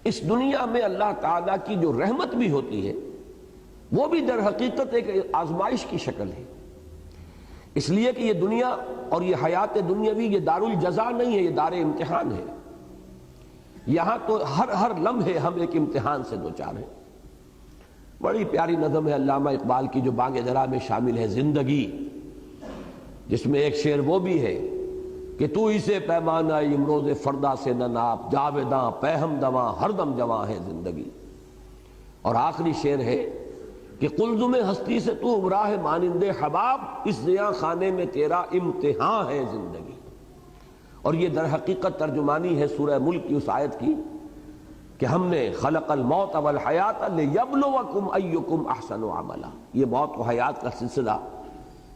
اس دنیا میں اللہ تعالیٰ کی جو رحمت بھی ہوتی ہے وہ بھی در حقیقت ایک آزمائش کی شکل ہے، اس لیے کہ یہ دنیا اور یہ حیات دنیاوی یہ دار الجزا نہیں ہے، یہ دار امتحان ہے۔ یہاں تو ہر لمحے ہم ایک امتحان سے دوچار ہیں۔ بڑی پیاری نظم ہے علامہ اقبال کی جو بانگ درا میں شامل ہے، زندگی، جس میں ایک شعر وہ بھی ہے کہ تو اسے پیمانہ امروز فردا سے نہ ناپ، جاویداں پہم دواں ہر دم جواں ہے زندگی۔ اور آخری شعر ہے کہ قلزم ہستی سے تو ابراہ مانند حباب، اس زیاں خانے میں تیرا امتحان ہے زندگی۔ اور یہ در حقیقت ترجمانی ہے سورہ ملک کی اس آیت کی کہ ہم نے خلق الموت والحیات لیبلوکم ایکم احسن عملا۔ یہ موت و حیات کا سلسلہ،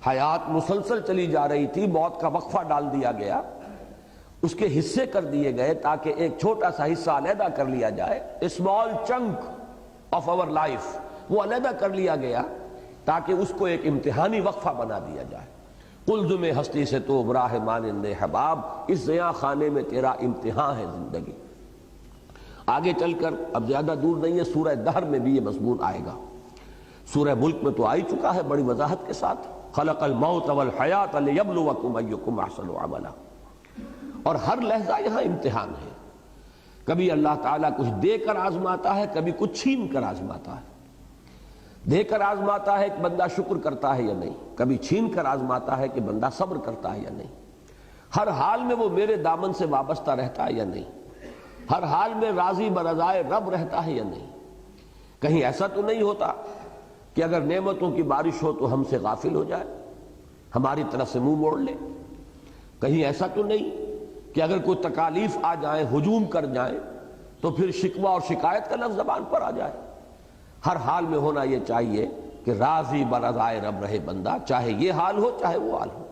حیات مسلسل چلی جا رہی تھی، موت کا وقفہ ڈال دیا گیا، اس کے حصے کر دیے گئے تاکہ ایک چھوٹا سا حصہ علیحدہ کر لیا جائے، small chunk of our life, وہ علیحدہ کر لیا گیا تاکہ اس کو ایک امتحانی وقفہ بنا دیا جائے۔ قلزم ہستی سے تو ابراہ مانند حباب، اس زیاں خانے میں تیرا امتحان ہے زندگی۔ آگے چل کر اب زیادہ دور نہیں ہے، سورہ دہر میں بھی یہ مضمون آئے گا، سورہ ملک میں تو آ ہی چکا ہے بڑی وضاحت کے ساتھ، خلق الموت والحیات لیبلوکم ایکم احسن عملا۔ اور ہر لحظہ یہاں امتحان ہے، کبھی اللہ تعالیٰ کچھ دے کر آزماتا ہے، کبھی کچھ چھین کر آزماتا ہے۔ دے کر آزماتا ہے کہ بندہ شکر کرتا ہے یا نہیں، کبھی چھین کر آزماتا ہے کہ بندہ صبر کرتا ہے یا نہیں۔ ہر حال میں وہ میرے دامن سے وابستہ رہتا ہے یا نہیں، ہر حال میں راضی برضائے رب رہتا ہے یا نہیں۔ کہیں ایسا تو نہیں ہوتا کہ اگر نعمتوں کی بارش ہو تو ہم سے غافل ہو جائے، ہماری طرف سے منہ موڑ لے۔ کہیں ایسا تو نہیں کہ اگر کوئی تکالیف آ جائیں، ہجوم کر جائیں، تو پھر شکوہ اور شکایت کا لفظ زبان پر آ جائے۔ ہر حال میں ہونا یہ چاہیے کہ راضی برضائے رب رہے بندہ، چاہے یہ حال ہو چاہے وہ حال ہو۔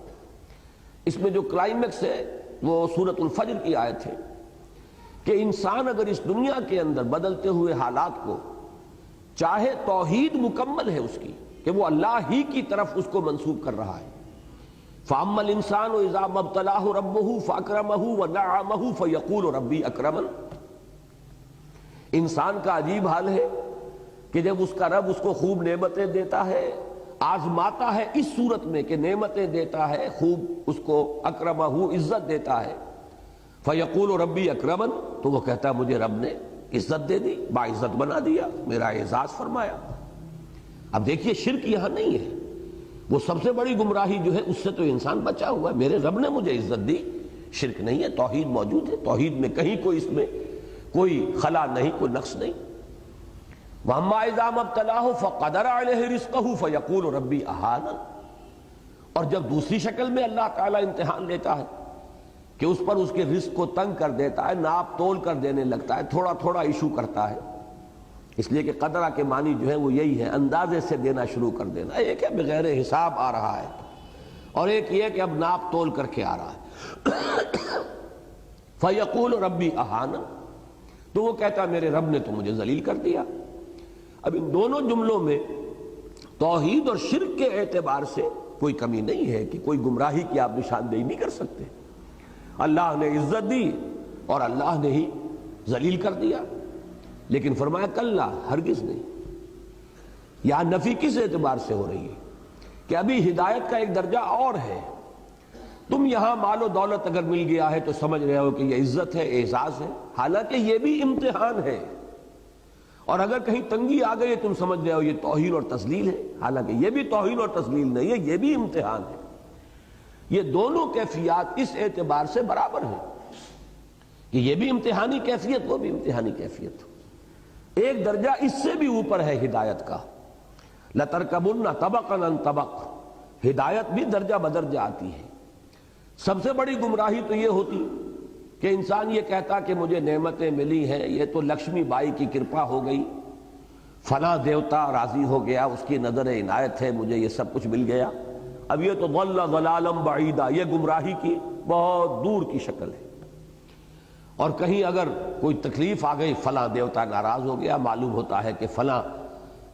اس میں جو کلائمیکس ہے وہ سورۃ الفجر کی آیت ہے کہ انسان اگر اس دنیا کے اندر بدلتے ہوئے حالات کو چاہے، توحید مکمل ہے اس کی کہ وہ اللہ ہی کی طرف اس کو منسوب کر رہا ہے۔ فَأَمَّا الْإِنسَانُ إِذَا مَا ابْتَلَاهُ رَبُّهُ فَأَكْرَمَهُ وَنَعَّمَهُ فَيَقُولُ رَبِّي أَكْرَمَنِ۔ انسان کا عجیب حال ہے کہ جب اس کا رب اس کو خوب نعمتیں دیتا ہے، آزماتا ہے اس صورت میں کہ نعمتیں دیتا ہے، خوب اس کو اکرمہ عزت دیتا ہے، فیقول ربی اکرمن، تو وہ کہتا ہے مجھے رب نے عزت دے دی، باعزت بنا دیا، میرا اعزاز فرمایا۔ اب دیکھیے شرک یہاں نہیں ہے، وہ سب سے بڑی گمراہی جو ہے اس سے تو انسان بچا ہوا ہے، میرے رب نے مجھے عزت دی، شرک نہیں ہے، توحید موجود ہے، توحید میں کہیں کوئی اس میں کوئی خلا نہیں، کوئی نقص نہیں۔ وَأَمَّا إِذَا مَا ابْتَلَاهُ فَقَدَرَ عَلَيْهِ رِزْقَهُ فَيَقُولُ رَبِّي أَهَانَنِ۔ اور جب دوسری شکل میں اللہ تعالیٰ امتحان لیتا ہے کہ اس پر اس کے رزق کو تنگ کر دیتا ہے، ناپ تول کر دینے لگتا ہے، تھوڑا تھوڑا ایشو کرتا ہے، اس لیے کہ قدرہ کے معنی جو ہے وہ یہی ہے، اندازے سے دینا شروع کر دینا۔ ایک ہے بغیر حساب آ رہا ہے، اور ایک یہ کہ اب ناپ تول کر کے آ رہا ہے۔ فَيَقُولُ رَبِّي أَهَانَنِ، تو وہ کہتا ہے میرے رب نے تو مجھے ذلیل کر دیا۔ اب ان دونوں جملوں میں توحید اور شرک کے اعتبار سے کوئی کمی نہیں ہے کہ کوئی گمراہی کی آپ نشاندہی نہیں کر سکتے۔ اللہ نے عزت دی اور اللہ نے ہی ذلیل کر دیا، لیکن فرمایا کلا، ہرگز نہیں۔ یہاں نفی کس اعتبار سے ہو رہی ہے کہ ابھی ہدایت کا ایک درجہ اور ہے۔ تم یہاں مال و دولت اگر مل گیا ہے تو سمجھ رہے ہو کہ یہ عزت ہے، اعزاز ہے، حالانکہ یہ بھی امتحان ہے۔ اور اگر کہیں تنگی آ گئی تم سمجھ رہے ہو یہ توہین اور تذلیل ہے، حالانکہ یہ بھی توہین اور تذلیل نہیں ہے، یہ بھی امتحان ہے۔ یہ دونوں کیفیات اس اعتبار سے برابر ہیں کہ یہ بھی امتحانی کیفیت، وہ بھی امتحانی کیفیت۔ ایک درجہ اس سے بھی اوپر ہے ہدایت کا، لَتَرْكَبُنَّ طَبَقًا عَنْ طَبَقٍ، ہدایت بھی درجہ بدرجہ آتی ہے۔ سب سے بڑی گمراہی تو یہ ہوتی کہ انسان یہ کہتا کہ مجھے نعمتیں ملی ہیں، یہ تو لکشمی بائی کی کرپا ہو گئی، فلاں دیوتا راضی ہو گیا، اس کی نظر عنایت ہے، مجھے یہ سب کچھ مل گیا۔ اب یہ تو ضل ضلالا بعیدا، یہ گمراہی کی بہت دور کی شکل ہے۔ اور کہیں اگر کوئی تکلیف آ گئی، فلاں دیوتا ناراض ہو گیا، معلوم ہوتا ہے کہ فلاں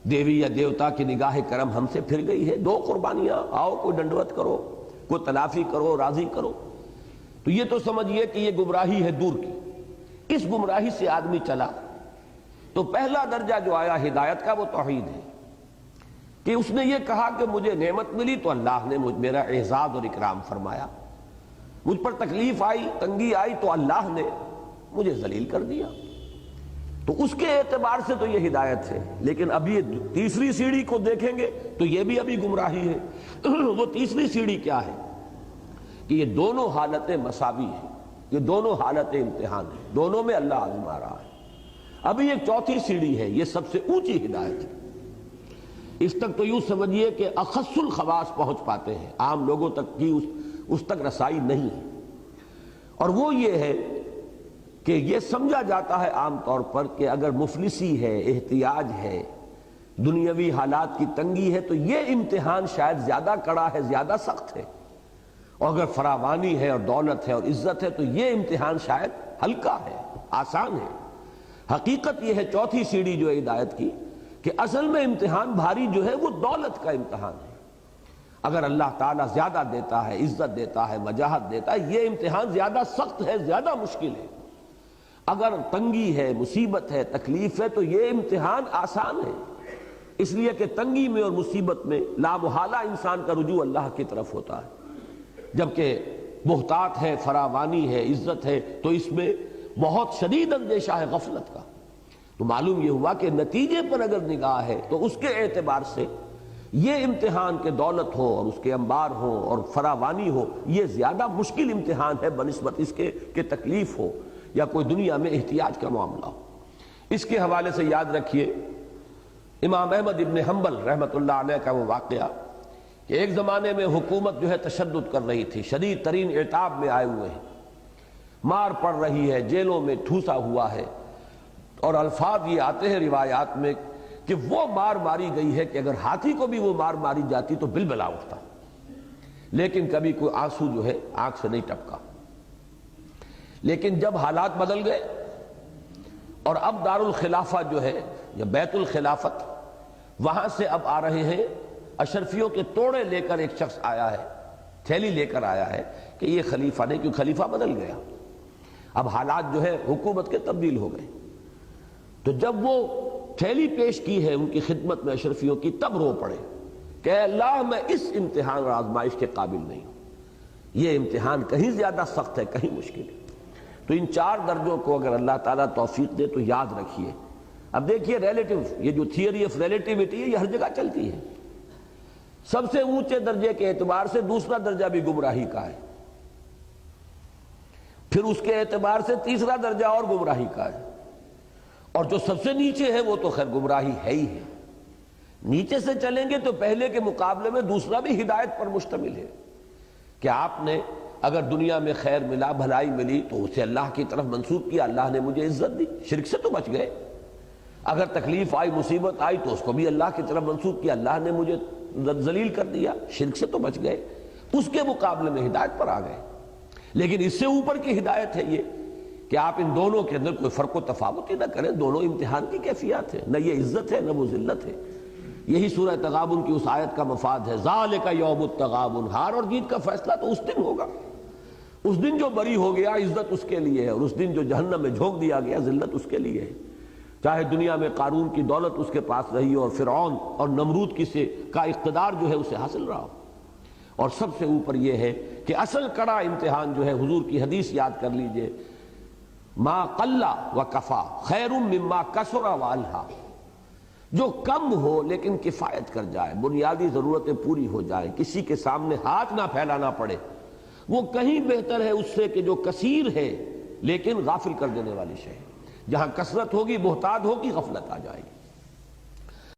دیوی یا دیوتا کی نگاہ کرم ہم سے پھر گئی ہے، دو قربانیاں، آؤ کوئی ڈنڈوت کرو، کوئی تلافی کرو، راضی کرو۔ تو یہ تو سمجھیے کہ یہ گمراہی ہے دور کی۔ اس گمراہی سے آدمی چلا تو پہلا درجہ جو آیا ہدایت کا وہ توحید ہے، کہ اس نے یہ کہا کہ مجھے نعمت ملی تو اللہ نے میرا اعزاز اور اکرام فرمایا، مجھ پر تکلیف آئی، تنگی آئی تو اللہ نے مجھے ذلیل کر دیا، تو اس کے اعتبار سے تو یہ ہدایت ہے۔ لیکن اب یہ تیسری سیڑھی کو دیکھیں گے تو یہ بھی ابھی گمراہی ہے۔ وہ تیسری سیڑھی کیا ہے کہ یہ دونوں حالتیں مساوی ہیں، یہ دونوں حالتیں امتحان ہیں، دونوں میں اللہ آزما رہا ہے۔ ابھی ایک چوتھی سیڑھی ہے، یہ سب سے اونچی ہدایت ہے۔ اس تک تو یوں سمجھیے کہ اخص الخواص پہنچ پاتے ہیں، عام لوگوں تک کی اس تک رسائی نہیں ہے، اور وہ یہ ہے کہ یہ سمجھا جاتا ہے عام طور پر کہ اگر مفلسی ہے، احتیاج ہے، دنیاوی حالات کی تنگی ہے تو یہ امتحان شاید زیادہ کڑا ہے، زیادہ سخت ہے، اور اگر فراوانی ہے اور دولت ہے اور عزت ہے تو یہ امتحان شاید ہلکا ہے، آسان ہے۔ حقیقت یہ ہے چوتھی سیڑھی جو ہے ہدایت کی، کہ اصل میں امتحان بھاری جو ہے وہ دولت کا امتحان ہے۔ اگر اللہ تعالیٰ زیادہ دیتا ہے، عزت دیتا ہے، وجاہت دیتا ہے، یہ امتحان زیادہ سخت ہے، زیادہ مشکل ہے۔ اگر تنگی ہے، مصیبت ہے، تکلیف ہے تو یہ امتحان آسان ہے، اس لیے کہ تنگی میں اور مصیبت میں لا محالہ انسان کا رجوع اللہ کی طرف ہوتا ہے، جبکہ بہتات ہے، فراوانی ہے، عزت ہے تو اس میں بہت شدید اندیشہ ہے غفلت کا۔ تو معلوم یہ ہوا کہ نتیجے پر اگر نگاہ ہے تو اس کے اعتبار سے یہ امتحان کے دولت ہو اور اس کے انبار ہو اور فراوانی ہو، یہ زیادہ مشکل امتحان ہے بنسبت اس کے کہ تکلیف ہو یا کوئی دنیا میں احتیاج کا معاملہ ہو۔ اس کے حوالے سے یاد رکھیے امام احمد ابن حنبل رحمۃ اللہ علیہ کا وہ واقعہ کہ ایک زمانے میں حکومت جو ہے تشدد کر رہی تھی، شدید ترین عتاب میں آئے ہوئے ہیں، مار پڑ رہی ہے، جیلوں میں ٹھوسا ہوا ہے، اور الفاظ یہ آتے ہیں روایات میں کہ وہ مار ماری گئی ہے کہ اگر ہاتھی کو بھی وہ مار ماری جاتی تو بلبلا اٹھتا، لیکن کبھی کوئی آنسو جو ہے آنکھ سے نہیں ٹپکا۔ لیکن جب حالات بدل گئے اور اب دارالخلافہ جو ہے یا بیت الخلافت، وہاں سے اب آ رہے ہیں اشرفیوں کے توڑے لے کر، ایک شخص آیا ہے، تھیلی لے کر آیا ہے کہ یہ خلیفہ نہیں، کیونکہ خلیفہ بدل گیا، اب حالات جو ہے حکومت کے تبدیل ہو گئے۔ تو جب وہ تھیلی پیش کی ہے ان کی خدمت میں اشرفیوں کی، تب رو پڑے کہ اے اللہ میں اس امتحان اور آزمائش کے قابل نہیں ہوں، یہ امتحان کہیں زیادہ سخت ہے، کہیں مشکل ہے۔ تو ان چار درجوں کو اگر اللہ تعالیٰ توفیق دے تو یاد رکھیے۔ اب دیکھیے ریلیٹیو، یہ جو تھیوری آف ریلیٹیوٹی ہے یہ ہر جگہ چلتی ہے۔ سب سے اونچے درجے کے اعتبار سے دوسرا درجہ بھی گمراہی کا ہے، پھر اس کے اعتبار سے تیسرا درجہ اور گمراہی کا ہے، اور جو سب سے نیچے ہے وہ تو خیر گمراہی ہے ہی ہے۔ نیچے سے چلیں گے تو پہلے کے مقابلے میں دوسرا بھی ہدایت پر مشتمل ہے کہ آپ نے اگر دنیا میں خیر ملا، بھلائی ملی تو اسے اللہ کی طرف منسوب کیا، اللہ نے مجھے عزت دی، شرک سے تو بچ گئے۔ اگر تکلیف آئی، مصیبت آئی تو اس کو بھی اللہ کی طرف منسوب کیا، اللہ نے مجھے ذلیل کر دیا، شرک سے تو بچ گئے، اس کے مقابلے میں ہدایت پر آ گئے۔ لیکن اس سے اوپر کی ہدایت ہے یہ کہ آپ ان دونوں کے اندر کوئی فرق و تفاوت ہی نہ کریں، دونوں امتحان کی کیفیات ہے، نہ یہ عزت ہے نہ وہ ذلت ہے۔ یہی سورہ تغابن کی اس آیت کا مفاد ہے، ذالک یوم التغابن، ہار اور جیت کا فیصلہ تو اس دن ہوگا۔ اس دن جو بری ہو گیا عزت اس کے لیے ہے، اور اس دن جو جہنم میں جھونک دیا گیا ذلت اس کے لیے ہے، چاہے دنیا میں قارون کی دولت اس کے پاس رہی اور فرعون اور نمرود کا اقتدار جو ہے اسے حاصل رہا ہو۔ اور سب سے اوپر یہ ہے کہ اصل کڑا امتحان جو ہے، حضور کی حدیث یاد کر لیجئے، ما قل و کفا خیر مما کثر و الہا، جو کم ہو لیکن کفایت کر جائے، بنیادی ضرورتیں پوری ہو جائیں، کسی کے سامنے ہاتھ نہ پھیلانا پڑے، وہ کہیں بہتر ہے اس سے کہ جو کثیر ہے لیکن غافل کر دینے والی شے۔ جہاں کثرت ہوگی، بہتات ہوگی، غفلت آ جائے گی۔